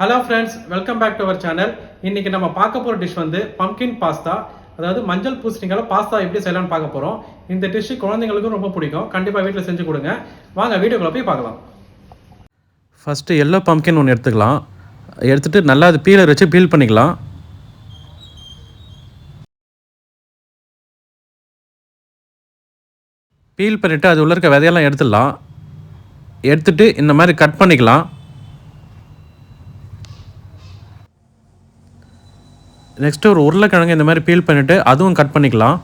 Hello friends, welcome back to our channel. இன்னைக்கு நம்ம பார்க்க போகிற டிஷ் வந்து பம்கின் பாஸ்தா, அதாவது மஞ்சள் பூசணிக்கால பாஸ்தா எப்படி செய்யலாம்னு பார்க்க போகிறோம். இந்த டிஷ்ஷு குழந்தைங்களுக்கும் ரொம்ப பிடிக்கும். கண்டிப்பாக வீட்டில் செஞ்சு கொடுங்க. வாங்க வீடியோக்குள்ள போய் பார்க்கலாம். ஃபஸ்ட்டு எல்லோ பம்கின் ஒன்று எடுத்துக்கலாம். எடுத்துகிட்டு நல்லா அது பீலர் வச்சு பீல் பண்ணிக்கலாம். பீல் பண்ணிவிட்டு அது உள்ள இருக்க விதையெல்லாம் எடுத்துடலாம். எடுத்துகிட்டு இந்த மாதிரி கட் பண்ணிக்கலாம். நெக்ஸ்ட்டு ஒரு உருளைக்கிழங்கு இந்த மாதிரி பீல் பண்ணிவிட்டு அதுவும் கட் பண்ணிக்கலாம்.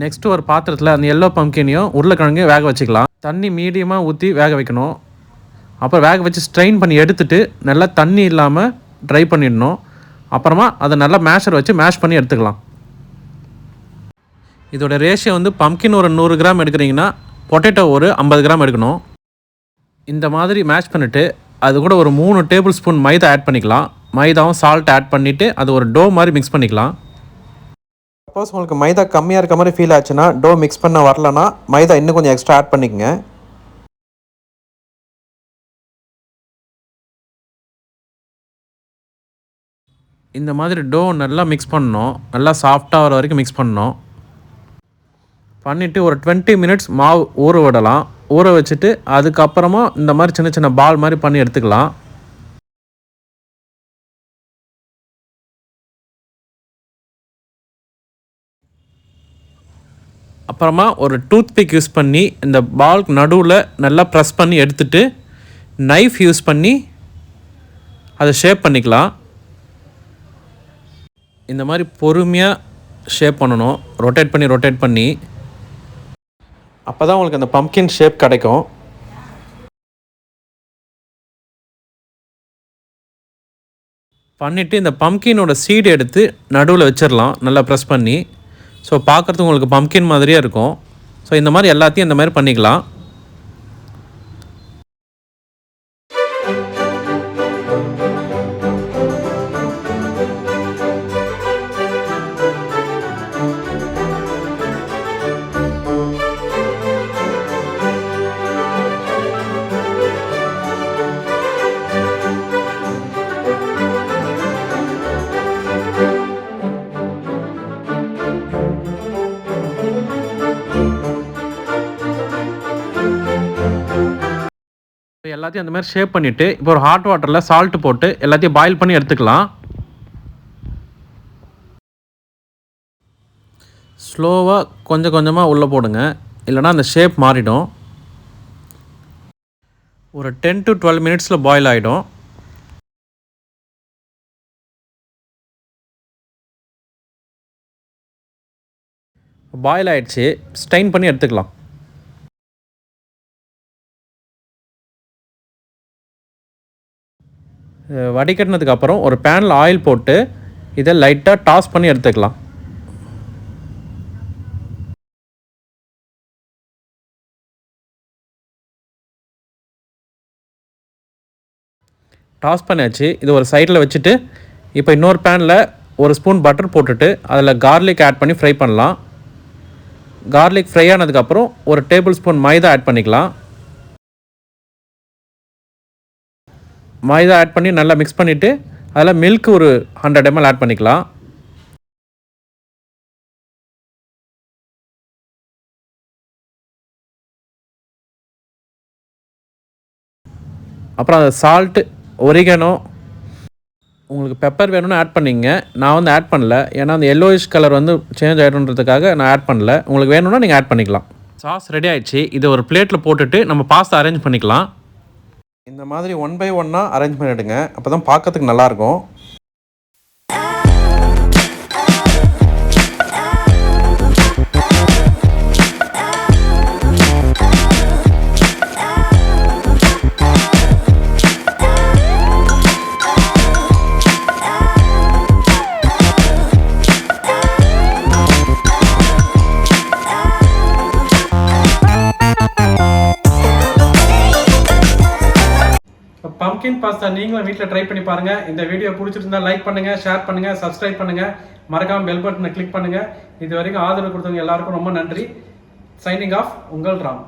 நெக்ஸ்ட்டு ஒரு பாத்திரத்தில் அந்த எல்லோ பம்கினையும் உருளைக்கிழங்கையும் வேக வச்சுக்கலாம். தண்ணி மீடியமாக ஊற்றி வேக வைக்கணும். அப்புறம் வேக வச்சு ஸ்ட்ரெயின் பண்ணி எடுத்துகிட்டு நல்லா தண்ணி இல்லாமல் ட்ரை பண்ணிடணும். அப்புறமா அதை நல்லா மேஷர் வச்சு மேஷ் பண்ணி எடுத்துக்கலாம். இதோட ரேஷியோ வந்து பம்கின் ஒரு 100 கிராம் எடுக்கிறீங்கன்னா பொட்டேட்டோ ஒரு 50 கிராம் எடுக்கணும். இந்த மாதிரி மேஷ் பண்ணிவிட்டு அது கூட ஒரு 3 டேபிள் ஸ்பூன் மைதா ஆட் பண்ணிக்கலாம். மைதாவும் சால்ட் ஆட் பண்ணிவிட்டு அது ஒரு டோ மாதிரி மிக்ஸ் பண்ணிக்கலாம். சப்போஸ் உங்களுக்கு மைதா கம்மியாக இருக்க மாதிரி ஃபீல் ஆச்சுன்னா, டோ மிக்ஸ் பண்ண வரலன்னா மைதா இன்னும் கொஞ்சம் எக்ஸ்ட்ரா ஆட் பண்ணிக்கங்க. இந்த மாதிரி டோ நல்லா மிக்ஸ் பண்ணணும். நல்லா சாஃப்டாக வர வரைக்கும் மிக்ஸ் பண்ணணும். பண்ணிவிட்டு ஒரு 20 மினிட்ஸ் மாவு ஊற விடலாம். ஊற வச்சுட்டு அதுக்கப்புறமா இந்த மாதிரி சின்ன சின்ன பால் மாதிரி பண்ணி எடுத்துக்கலாம். அப்புறமா ஒரு டூத் பிக் யூஸ் பண்ணி இந்த பால்க்கு நடுவில் நல்லா ப்ரெஸ் பண்ணி எடுத்துட்டு நைஃப் யூஸ் பண்ணி அதை ஷேப் பண்ணிக்கலாம். இந்த மாதிரி பொறுமையாக ஷேப் பண்ணணும். ரொட்டேட் பண்ணி அப்போ தான் உங்களுக்கு அந்த பம்கின் ஷேப் கிடைக்கும். பண்ணிவிட்டு இந்த பம்கினோட சீடு எடுத்து நடுவில் வச்சிடலாம், நல்லா ப்ரெஸ் பண்ணி. ஸோ பார்க்குறதுக்கு உங்களுக்கு பம்கின் மாதிரியே இருக்கும். ஸோ இந்த மாதிரி எல்லாத்தையும் இந்த மாதிரி பண்ணிக்கலாம். எல்லாத்தையும் அந்த மாதிரி ஷேப் பண்ணிவிட்டு இப்போ ஒரு ஹாட் வாட்டரில் சால்ட்டு போட்டு எல்லாத்தையும் பாயில் பண்ணி எடுத்துக்கலாம். ஸ்லோவாக கொஞ்சம் கொஞ்சமாக உள்ளே போடுங்க, இல்லைனா அந்த ஷேப் மாறிடும். ஒரு 10 to 12 மினிட்ஸில் பாயில் ஆகிடும். பாயில் ஆகிடுச்சு, ஸ்ட்ரெயின் பண்ணி எடுத்துக்கலாம். வடிகட்டினதுக்கு அப்புறம் ஒரு பேனில் ஆயில் போட்டு இதை லைட்டாக டாஸ் பண்ணி எடுத்துக்கலாம். டாஸ் பண்ணியாச்சு. இது ஒரு சைடில் வச்சுட்டு இப்போ இன்னொரு பேனில் ஒரு ஸ்பூன் பட்டர் போட்டுட்டு அதில் கார்லிக் ஆட் பண்ணி ஃப்ரை பண்ணலாம். கார்லிக் ஃப்ரை ஆனதுக்கப்புறம் ஒரு டேபிள் ஸ்பூன் மைதா ஆட் பண்ணிக்கலாம். மைதா ஆட் பண்ணி நல்லா மிக்ஸ் பண்ணிவிட்டு அதில் மில்க் ஒரு 100 ml ஆட் பண்ணிக்கலாம். அப்புறம் அந்த சால்ட்டு, ஒரிகனோ, உங்களுக்கு பெப்பர் வேணும்னு ஆட் பண்ணிங்க. நான் வந்து ஆட் பண்ணல, ஏன்னா அந்த எல்லோயிஷ் கலர் வந்து சேஞ்ச் ஆகிடுன்றதுக்காக நான் ஆட் பண்ணல. உங்களுக்கு வேணும்னா நீங்கள் ஆட் பண்ணிக்கலாம். சாஸ் ரெடி ஆகிடுச்சு. இதை ஒரு பிளேட்டில் போட்டுட்டு நம்ம பாஸ்தா அரேஞ்ச் பண்ணிக்கலாம். இந்த மாதிரி 1 by 1 அரேஞ்ச் பண்ணிவிடுங்க, அப்போ தான் பார்க்கறதுக்கு நல்லாயிருக்கும். பம்கின் பாஸ்தா நீங்களும் வீட்டில் ட்ரை பண்ணி பாருங்கள். இந்த வீடியோ பிடிச்சிருந்தா லைக் பண்ணுங்கள், ஷேர் பண்ணுங்கள், சப்ஸ்கிரைப் பண்ணுங்கள். மறக்காமல் பெல் பட்டனை கிளிக் பண்ணுங்கள். இது வரைக்கும் ஆதரவு கொடுத்தவங்க எல்லாருக்கும் ரொம்ப நன்றி. சைனிங் ஆஃப் உங்கள் ராம்.